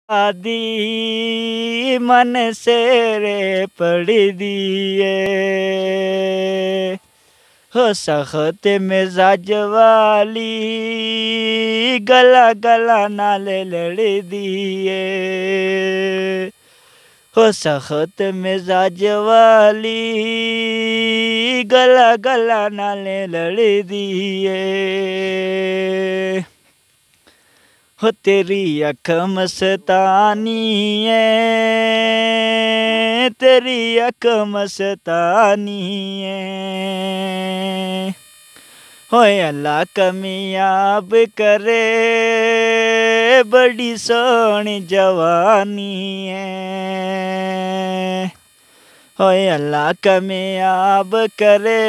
आदि मन से रे पड़ दिए हो सख्त मिजाज वाली गला गला नाले लड़ दिए हो सख्त मिजाज वाली गला गला नाले लड़ दिए हो तेरी अख मस्तानी है तेरी अख मस्तानी है हो अल्लाह कामयाब करे बड़ी सोहनी जवानी है हो अल्लाह कामयाब करे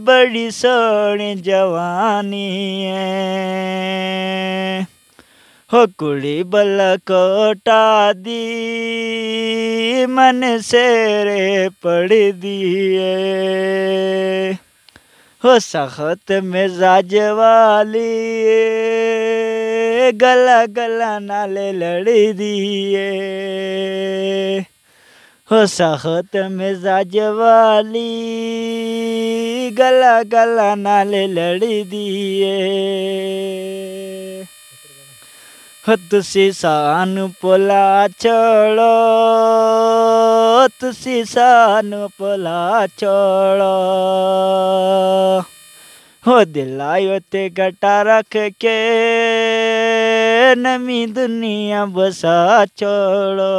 बड़ी सोहनी जवानी है हो कुड़ी बल कोटा दी मन से रे पड़ दिए हो सख्त मिजाज वाली गला गला नाले लड़ दिए हो सख्त मिजाज वाली गला गला नाले लड़ दिए हो तुसी सानू पोला छोड़ो तुसी सानू पोला छोड़ो हो दिलायो ते गटा रख के नमी दुनिया बसा छोड़ो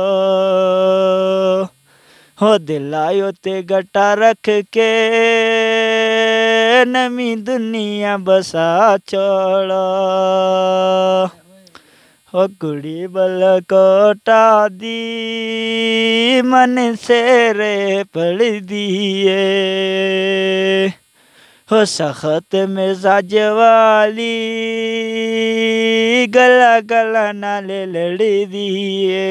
हो दिलायो ते गटा रख के नमी दुनिया बसा छोड़ो हो कुड़ी बल कोटा दी मन से रे पड़ दिए हो सख्त मिजाज वाली गला गला नाले लड़ दिए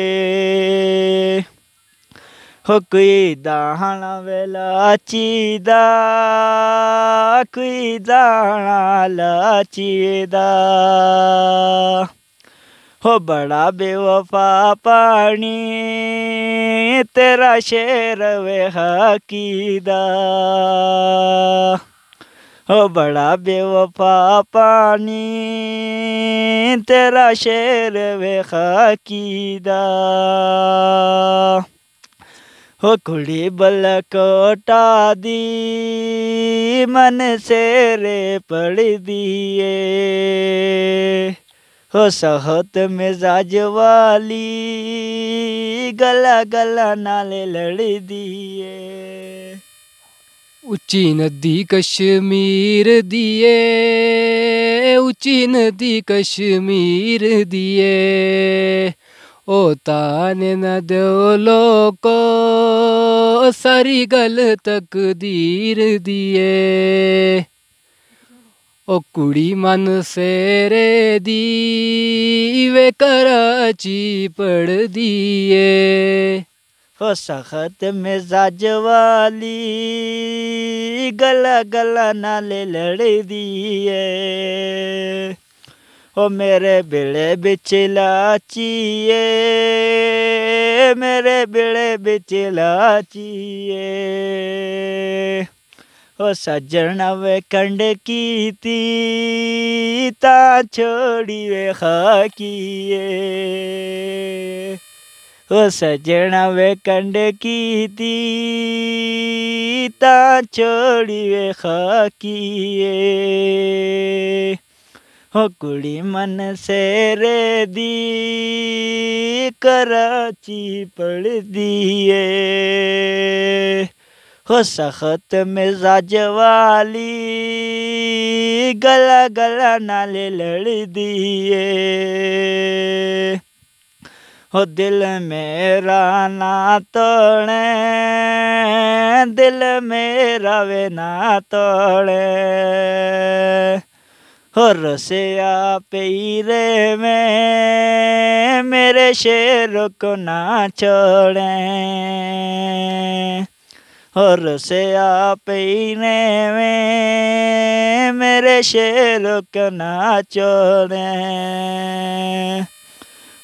हो कोई दाना वेला चीदा कोई दाना लाचीदा हो बड़ा बेवफा पानी तेरा शेर वे हकीदा हो बड़ा बेवफा पानी तेरा शेर वे हकीदा हो कुड़ी बल कोटा दी मन से रे पड़ दिए हो सख्त मिजाज वाली गला गला नाले लड़ दिए ऊंची नदी कश्मीर दिए ऊंची नदी कश्मीर दिए ओ ताने न दो लोको सारी गल तकदीर दिए ओ कुड़ी मन सेरे दी वे कराची पड़ दिए हो सख्त मिजाज वाली गला गला नाले लड़ दिए हो मेरे बिले बिच लाचिए मेरे बिले बिच लाचिए हो सज्जन वे कंड की ती ता छोड़ी वे खाकिए हो सजना वे कंड की ती ता छोड़ी वे खाकिए हो कुड़ी मन से रे दी कराची पड़ दिए हो सख्त मिजाज वाली गला गला नाले लड़ दिए हो दिल मेरा ना तोड़े दिल मेरा वे ना तोड़े हो रसिया पीरे में मेरे शेर को ना छोड़े हो रसिया पीने में मेरे शेर को ना छोड़े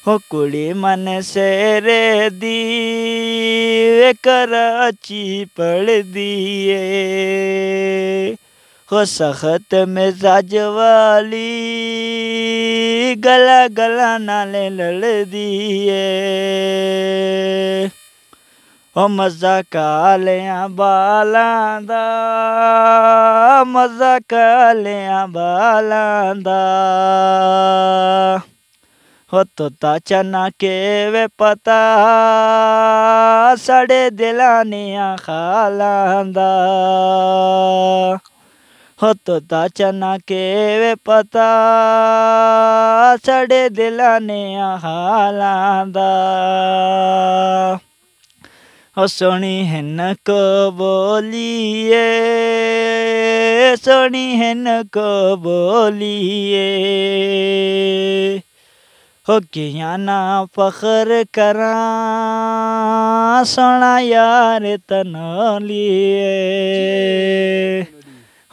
हो कुड़ी मन शेरे दी वे कराची पढ़ दिए हो सख्त मिजाज वाली गला गला नाले लड़ दिए हो मज़ा कालिया बालां दा मज़ा कालिया बालां दा हो तोता चना के वे पता साढ़े दिलानिया खालां दा हो तोता चना के वे पता साढ़े दिलानिया खालां दा हो सोनी हिन को बोलिए सोनी हिन को बोलिए हो किया ना फख्र करा सोना यार तनलिए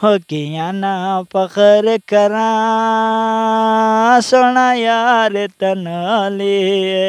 हो किया ना फख्र करा सोना यार तनलिए।